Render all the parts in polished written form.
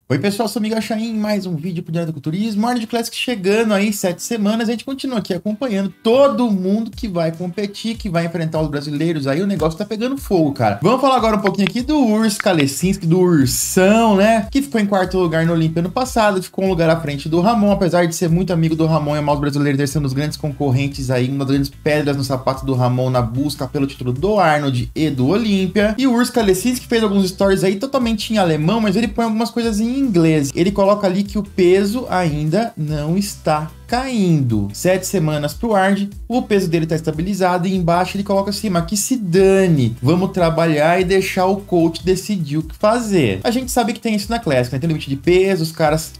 Oi pessoal, sou o Miguel Chain, mais um vídeo pro Diário do Culturismo, Arnold Classic chegando aí, 7 semanas, a gente continua aqui acompanhando todo mundo que vai competir, que vai enfrentar os brasileiros, aí o negócio tá pegando fogo, cara. Vamos falar agora um pouquinho aqui do Urs Kalecinski, do Ursão, né, que ficou em quarto lugar no Olímpia ano passado, ficou um lugar à frente do Ramon, apesar de ser muito amigo do Ramon e amar os brasileiros, ele sendo um dos grandes concorrentes aí, uma das grandes pedras no sapato do Ramon na busca pelo título do Arnold e do Olímpia. E o Urs Kalecinski fez alguns stories aí totalmente em alemão, mas ele põe algumas coisas em inglês. Ele coloca ali que o peso ainda não está caindo. 7 semanas pro Arnold, o peso dele tá estabilizado e embaixo ele coloca assim, mas que se dane, vamos trabalhar e deixar o coach decidir o que fazer. A gente sabe que tem isso na Classic, né? Tem limite de peso, os caras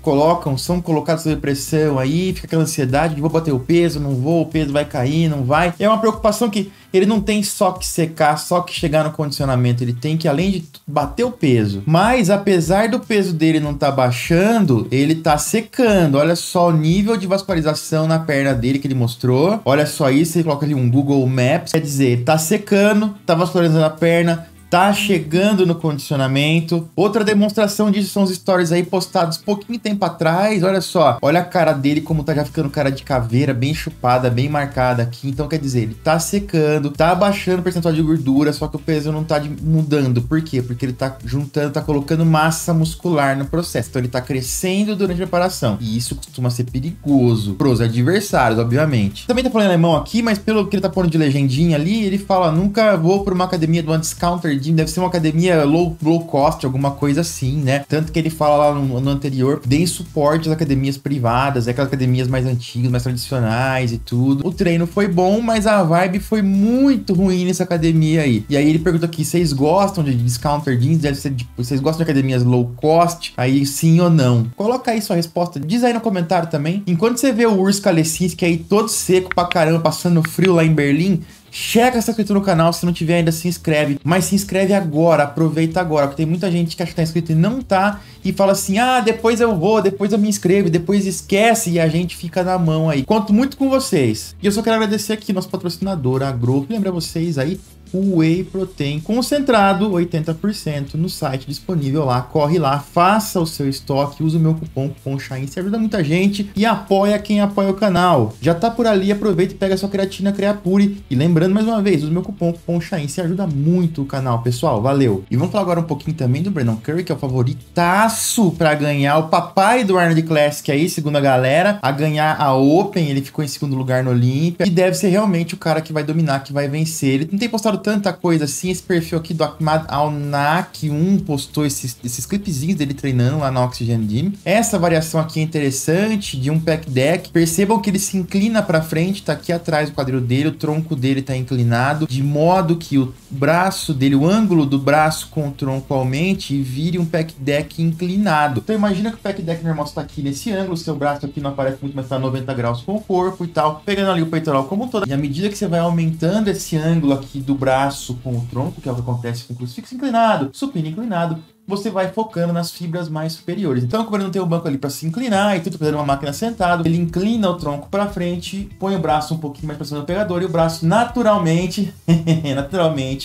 são colocados sob pressão aí, fica aquela ansiedade de vou bater o peso, não vou, o peso vai cair, não vai. É uma preocupação que ele não tem só que secar, só que chegar no condicionamento, ele tem que, além de bater o peso. Mas, apesar do peso dele não tá baixando, ele tá secando. Olha só o nível de vascularização na perna dele que ele mostrou. Olha só isso, ele coloca ali um Google Maps, quer dizer, tá secando, tá vascularizando a perna, tá chegando no condicionamento. Outra demonstração disso são os stories aí postados pouquinho tempo atrás. Olha só, olha a cara dele como tá já ficando cara de caveira, bem chupada, bem marcada aqui. Então quer dizer, ele tá secando, tá abaixando o percentual de gordura, só que o peso não tá mudando. Por quê? Porque ele tá juntando, tá colocando massa muscular no processo. Então ele tá crescendo durante a preparação. E isso costuma ser perigoso pros adversários, obviamente. Também tá falando alemão aqui, mas pelo que ele tá pondo de legendinha ali, ele fala, nunca vou pra uma academia do Undiscounter, deve ser uma academia low cost, alguma coisa assim, né? Tanto que ele fala lá no anterior, deem suporte às academias privadas, aquelas academias mais antigas, mais tradicionais e tudo. O treino foi bom, mas a vibe foi muito ruim nessa academia aí. E aí ele pergunta aqui, vocês gostam de discounter jeans? Deve ser, vocês gostam de academias low cost? Aí sim ou não? Coloca aí sua resposta, diz aí no comentário também. Enquanto você vê o Urs Kalecinski aí todo seco pra caramba, passando frio lá em Berlim, checa se tá inscrito no canal, se não tiver ainda se inscreve, mas se inscreve agora, aproveita agora, porque tem muita gente que acha que tá inscrito e não tá, e fala assim, ah, depois eu vou, depois eu me inscrevo, depois esquece, e a gente fica na mão aí. Conto muito com vocês. E eu só quero agradecer aqui nosso patrocinador, a Growth, lembra vocês aí, o Whey Protein concentrado, 80% no site disponível lá, corre lá, faça o seu estoque, usa o meu cupom Chain, se ajuda muita gente e apoia quem apoia o canal. Já tá por ali, aproveita e pega a sua creatina Creapure e lembrando mais uma vez, usa o meu cupom Chain, se ajuda muito o canal, pessoal, valeu. E vamos falar agora um pouquinho também do Brandon Curry, que é o favoritaço para ganhar, o papai do Arnold Classic aí, segundo a galera, a ganhar a Open, ele ficou em segundo lugar no Olímpia e deve ser realmente o cara que vai dominar, que vai vencer. Ele não tem postado tanta coisa assim, esse perfil aqui do Ahmad Alnak 1 postou esses clipezinhos dele treinando lá na Oxygen Gym. Essa variação aqui é interessante, de um pack deck. Percebam que ele se inclina pra frente, tá aqui atrás do quadril dele, o tronco dele tá inclinado, de modo que o braço dele, o ângulo do braço com o tronco aumente e vire um pack deck inclinado. Então imagina que o pack deck normal está aqui nesse ângulo, seu braço aqui não aparece muito, mas tá 90 graus com o corpo e tal, pegando ali o peitoral como um todo. E à medida que você vai aumentando esse ângulo aqui do braço com o tronco, que é o que acontece com o crucifixo inclinado, supino inclinado, você vai focando nas fibras mais superiores. Então, como ele não tem o banco ali para se inclinar e tudo fazendo uma máquina sentado, ele inclina o tronco para frente, põe o braço um pouquinho mais para cima do pegador e o braço naturalmente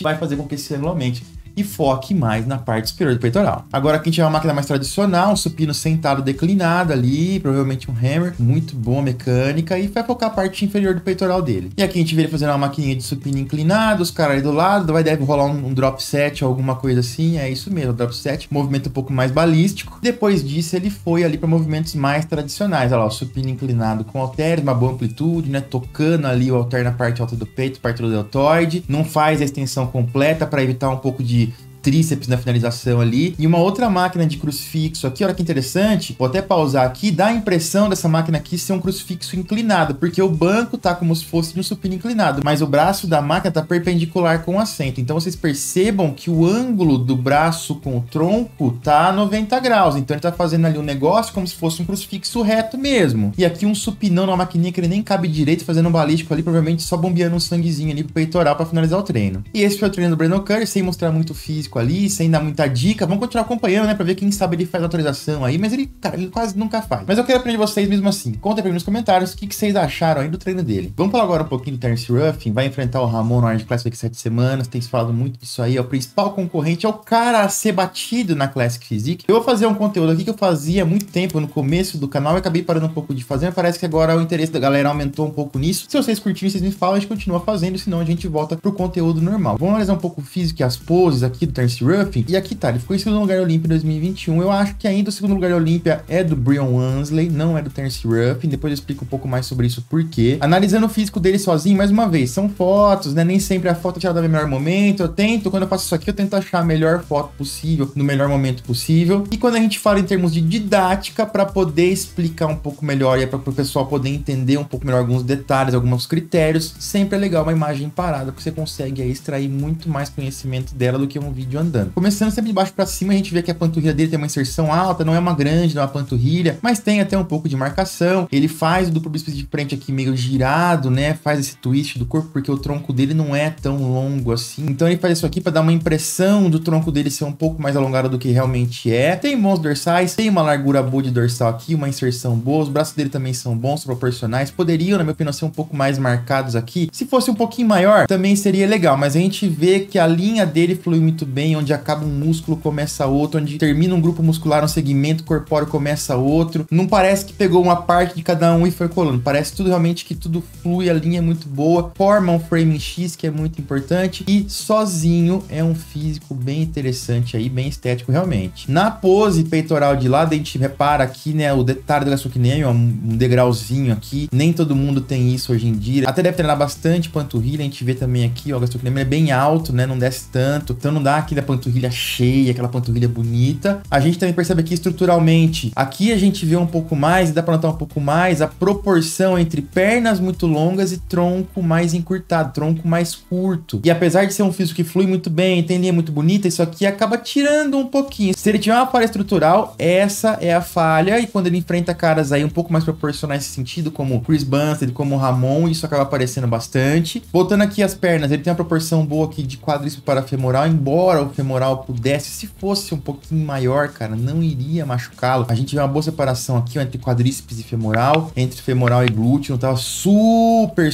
vai fazer com que esse ângulo aumente e foque mais na parte superior do peitoral. Agora aqui a gente tem uma máquina mais tradicional, um supino sentado declinado ali, provavelmente um hammer, muito boa mecânica, e vai focar a parte inferior do peitoral dele. E aqui a gente vê ele fazendo uma maquininha de supino inclinado, os caras aí do lado, deve rolar um drop set ou alguma coisa assim, é isso mesmo, drop set, movimento um pouco mais balístico. Depois disso ele foi ali para movimentos mais tradicionais, olha lá, o supino inclinado com halteres, uma boa amplitude, né, tocando ali o halter na parte alta do peito, parte do deltoide, não faz a extensão completa para evitar um pouco de tríceps na finalização ali, e uma outra máquina de crucifixo aqui, olha que interessante, vou até pausar aqui, dá a impressão dessa máquina aqui ser um crucifixo inclinado, porque o banco tá como se fosse um supino inclinado, mas o braço da máquina tá perpendicular com o assento, então vocês percebam que o ângulo do braço com o tronco tá 90 graus, então ele tá fazendo ali um negócio como se fosse um crucifixo reto mesmo, e aqui um supinão numa maquininha que ele nem cabe direito, fazendo um balístico ali, provavelmente só bombeando um sanguezinho ali pro peitoral pra finalizar o treino. E esse foi o treino do Brandon Curry, sem mostrar muito físico físico ali, sem dar muita dica. Vamos continuar acompanhando, né? Pra ver quem sabe ele faz autorização aí. Mas ele, cara, ele quase nunca faz. Mas eu quero aprender vocês mesmo assim. Conta pra mim nos comentários o que vocês acharam aí do treino dele. Vamos falar agora um pouquinho do Terence Ruffin. Vai enfrentar o Ramon no Arnold Classic daqui 7 semanas. Tem se falado muito disso aí. É o principal concorrente. É o cara a ser batido na Classic Physique. Eu vou fazer um conteúdo aqui que eu fazia há muito tempo no começo do canal. Eu acabei parando um pouco de fazer. Mas parece que agora o interesse da galera aumentou um pouco nisso. Se vocês curtirem, vocês me falam. A gente continua fazendo. Senão a gente volta pro conteúdo normal. Vamos analisar um pouco o físico e as poses aqui do Terence Ruffin. E aqui tá. Ele ficou em segundo lugar Olímpia em 2021. Eu acho que ainda o segundo lugar Olímpia é do Brian Wansley. Não é do Terence Ruffin. Depois eu explico um pouco mais sobre isso por quê. Analisando o físico dele sozinho, mais uma vez, são fotos, né? Nem sempre a foto é tirada no melhor momento. Eu tento, quando eu faço isso aqui, eu tento achar a melhor foto possível, no melhor momento possível. E quando a gente fala em termos de didática, para poder explicar um pouco melhor e para o pessoal poder entender um pouco melhor alguns detalhes, alguns critérios, sempre é legal uma imagem parada, porque você consegue aí extrair muito mais conhecimento dela do que um vídeo andando. Começando sempre de baixo para cima, a gente vê que a panturrilha dele tem uma inserção alta, não é uma grande, não é uma panturrilha, mas tem até um pouco de marcação. Ele faz o duplo bíceps de frente aqui meio girado, né? Faz esse twist do corpo, porque o tronco dele não é tão longo assim. Então ele faz isso aqui para dar uma impressão do tronco dele ser um pouco mais alongado do que realmente é. Tem bons dorsais, tem uma largura boa de dorsal aqui, uma inserção boa. Os braços dele também são bons, proporcionais. Poderiam, na minha opinião, ser um pouco mais marcados aqui. Se fosse um pouquinho maior, também seria legal. Mas a gente vê que a linha dele flui muito bem, onde acaba um músculo, começa outro, onde termina um grupo muscular, um segmento corpóreo, começa outro. Não parece que pegou uma parte de cada um e foi colando. Parece tudo realmente que tudo flui, a linha é muito boa, forma um frame X, que é muito importante, e sozinho é um físico bem interessante aí, bem estético realmente. Na pose peitoral de lado, a gente repara aqui, né, o detalhe do gastrocnêmio, um degrauzinho aqui, nem todo mundo tem isso hoje em dia, até deve treinar bastante panturrilha, a gente vê também aqui, ó, o gastrocnêmio é bem alto, né, não desce tanto, então não dá aquela panturrilha cheia, aquela panturrilha bonita. A gente também percebe aqui estruturalmente, aqui a gente vê um pouco mais, e dá pra notar um pouco mais, a proporção entre pernas muito longas e tronco mais encurtado, tronco mais curto. E apesar de ser um físico que flui muito bem, tem linha muito bonita, isso aqui acaba tirando um pouquinho. Se ele tiver uma falha estrutural, essa é a falha, e quando ele enfrenta caras aí um pouco mais proporcionais nesse sentido, como o Chris Bumstead, como o Ramon, isso acaba aparecendo bastante. Voltando aqui as pernas, ele tem uma proporção boa aqui de quadríceps para femoral, embora o femoral pudesse, se fosse um pouquinho maior, cara, não iria machucá-lo. A gente vê uma boa separação aqui, ó, entre quadríceps e femoral, entre femoral e glúteo, tava super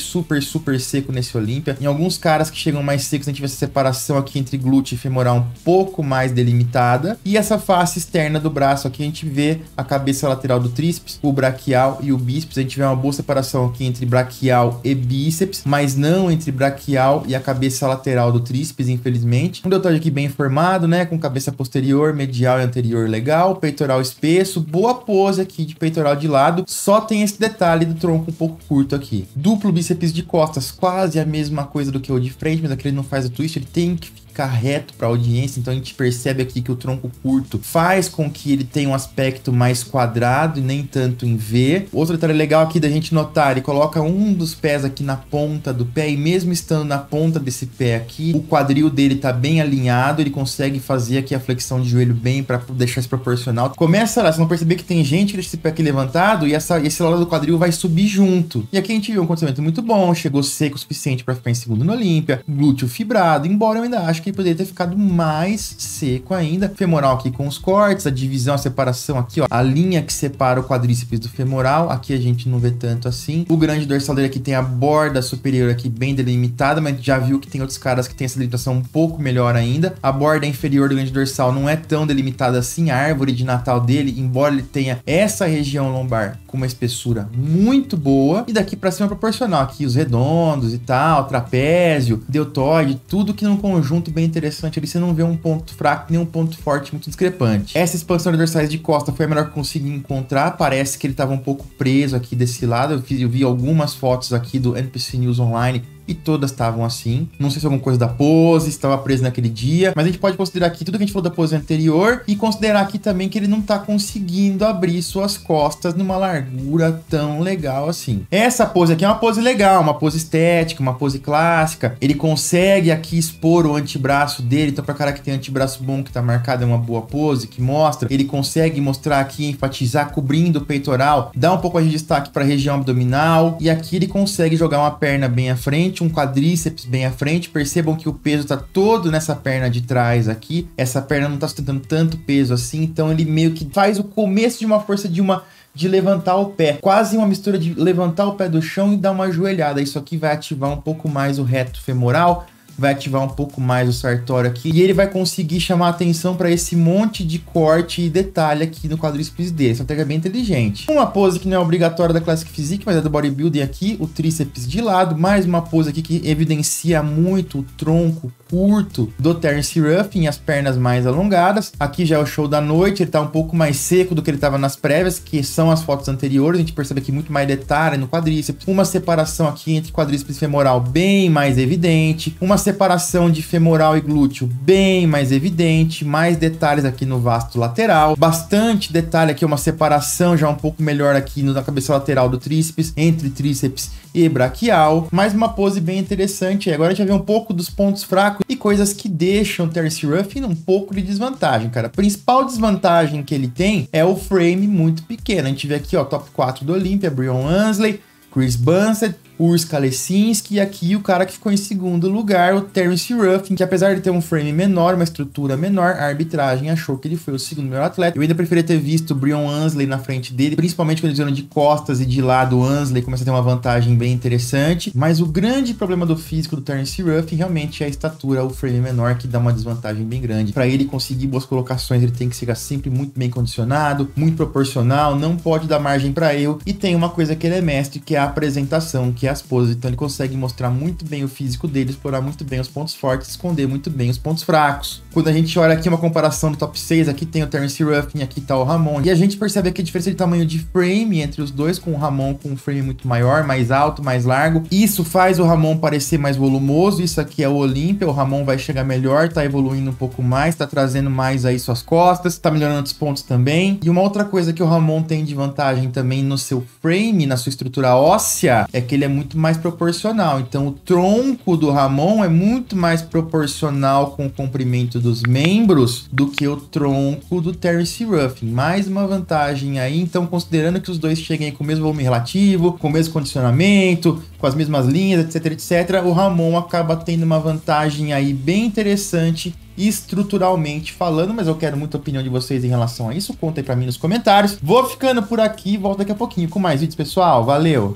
seco nesse Olímpia. Em alguns caras que chegam mais secos, a gente vê essa separação aqui entre glúteo e femoral um pouco mais delimitada. E essa face externa do braço aqui, a gente vê a cabeça lateral do tríceps, o braquial e o bíceps. A gente vê uma boa separação aqui entre braquial e bíceps, mas não entre braquial e a cabeça lateral do tríceps, infelizmente. Um deltoide aqui bem formado, né, com cabeça posterior, medial e anterior legal, peitoral espesso, boa pose aqui de peitoral de lado, só tem esse detalhe do tronco um pouco curto aqui. Duplo bíceps de costas, quase a mesma coisa do que o de frente, mas aqui ele não faz o twist, ele tem que ficar reto para a audiência, então a gente percebe aqui que o tronco curto faz com que ele tenha um aspecto mais quadrado e nem tanto em V. Outro detalhe legal aqui da gente notar, ele coloca um dos pés aqui na ponta do pé, e mesmo estando na ponta desse pé aqui, o quadril dele tá bem alinhado, ele consegue fazer aqui a flexão de joelho bem para deixar isso proporcional. Começa lá, vocês vão perceber que tem gente que deixa esse pé aqui levantado e esse lado do quadril vai subir junto. E aqui a gente viu um acontecimento muito bom, chegou seco o suficiente para ficar em segundo no Olímpia, glúteo fibrado, embora eu ainda acho que ele poderia ter ficado mais seco ainda. Femoral aqui com os cortes, a divisão, a separação aqui, ó, a linha que separa o quadríceps do femoral, aqui a gente não vê tanto assim. O grande dorsal dele aqui tem a borda superior aqui bem delimitada, mas já viu que tem outros caras que tem essa delimitação um pouco melhor ainda. A borda inferior do grande dorsal não é tão delimitada assim, a árvore de Natal dele, embora ele tenha essa região lombar com uma espessura muito boa, e daqui pra cima é proporcional, aqui os redondos e tal, trapézio, deltoide, tudo que num conjunto bem interessante ali, você não vê um ponto fraco nem um ponto forte muito discrepante. Essa expansão de dorsais de costa foi a melhor que eu consegui encontrar, parece que ele estava um pouco preso aqui desse lado, eu vi algumas fotos aqui do NPC News Online e todas estavam assim. Não sei se é alguma coisa da pose, estava preso naquele dia, mas a gente pode considerar aqui tudo que a gente falou da pose anterior e considerar aqui também que ele não tá conseguindo abrir suas costas numa largura tão legal assim. Essa pose aqui é uma pose legal, uma pose estética, uma pose clássica. Ele consegue aqui expor o antebraço dele, então pra cara que tem antebraço bom, que tá marcado, é uma boa pose, que mostra. Ele consegue mostrar aqui, enfatizar, cobrindo o peitoral, dá um pouco de destaque pra região abdominal, e aqui ele consegue jogar uma perna bem à frente, bastante um quadríceps bem à frente. Percebam que o peso tá todo nessa perna de trás aqui. Essa perna não tá sustentando tanto peso assim, então ele meio que faz o começo de uma força de levantar o pé. Quase uma mistura de levantar o pé do chão e dar uma ajoelhada. Isso aqui vai ativar um pouco mais o reto femoral, vai ativar um pouco mais o sartório aqui, e ele vai conseguir chamar atenção para esse monte de corte e detalhe aqui no quadríceps dele. Essa técnica é bem inteligente. Uma pose que não é obrigatória da Classic Physique, mas é do bodybuilding aqui, o tríceps de lado, mais uma pose aqui que evidencia muito o tronco curto do Terence Ruffin, as pernas mais alongadas. Aqui já é o show da noite, ele tá um pouco mais seco do que ele tava nas prévias, que são as fotos anteriores. A gente percebe aqui muito mais detalhe no quadríceps, uma separação aqui entre quadríceps e femoral bem mais evidente, uma separação de femoral e glúteo bem mais evidente, mais detalhes aqui no vasto lateral, bastante detalhe aqui, uma separação já um pouco melhor aqui na cabeça lateral do tríceps, entre tríceps e braquial, mais uma pose bem interessante. Agora a gente vai ver um pouco dos pontos fracos e coisas que deixam o Terence Ruffin um pouco de desvantagem, cara. A principal desvantagem que ele tem é o frame muito pequeno. A gente vê aqui, ó, top 4 do Olympia, Brion Ansley, Chris Bansett, Urs Kalecinski, e aqui o cara que ficou em segundo lugar, o Terence Ruffin, que apesar de ter um frame menor, uma estrutura menor, a arbitragem achou que ele foi o segundo melhor atleta. Eu ainda preferia ter visto o Brion Ansley na frente dele, principalmente quando eles viram de costas e de lado. O Ansley começa a ter uma vantagem bem interessante, mas o grande problema do físico do Terence Ruffin realmente é a estatura, o frame menor, que dá uma desvantagem bem grande. Para ele conseguir boas colocações, ele tem que chegar sempre muito bem condicionado, muito proporcional, não pode dar margem para erro, e tem uma coisa que ele é mestre, que é a apresentação, que é as poses. Então ele consegue mostrar muito bem o físico dele, explorar muito bem os pontos fortes, esconder muito bem os pontos fracos. Quando a gente olha aqui uma comparação do top 6, aqui tem o Terence Ruffin, aqui tá o Ramon, e a gente percebe aqui a diferença de tamanho de frame entre os dois, com o Ramon com um frame muito maior, mais alto, mais largo. Isso faz o Ramon parecer mais volumoso. Isso aqui é o Olympia, o Ramon vai chegar melhor, tá evoluindo um pouco mais, tá trazendo mais aí suas costas, tá melhorando os pontos também. E uma outra coisa que o Ramon tem de vantagem também no seu frame, na sua estrutura óssea, é que ele é muito mais proporcional. Então o tronco do Ramon é muito mais proporcional com o comprimento dos membros do que o tronco do Terence Ruffin. Mais uma vantagem aí. Então, considerando que os dois cheguem com o mesmo volume relativo, com o mesmo condicionamento, com as mesmas linhas, etc, etc, o Ramon acaba tendo uma vantagem aí bem interessante estruturalmente falando, mas eu quero muita opinião de vocês em relação a isso. Conta aí pra mim nos comentários. Vou ficando por aqui, volto daqui a pouquinho com mais vídeos, pessoal. Valeu!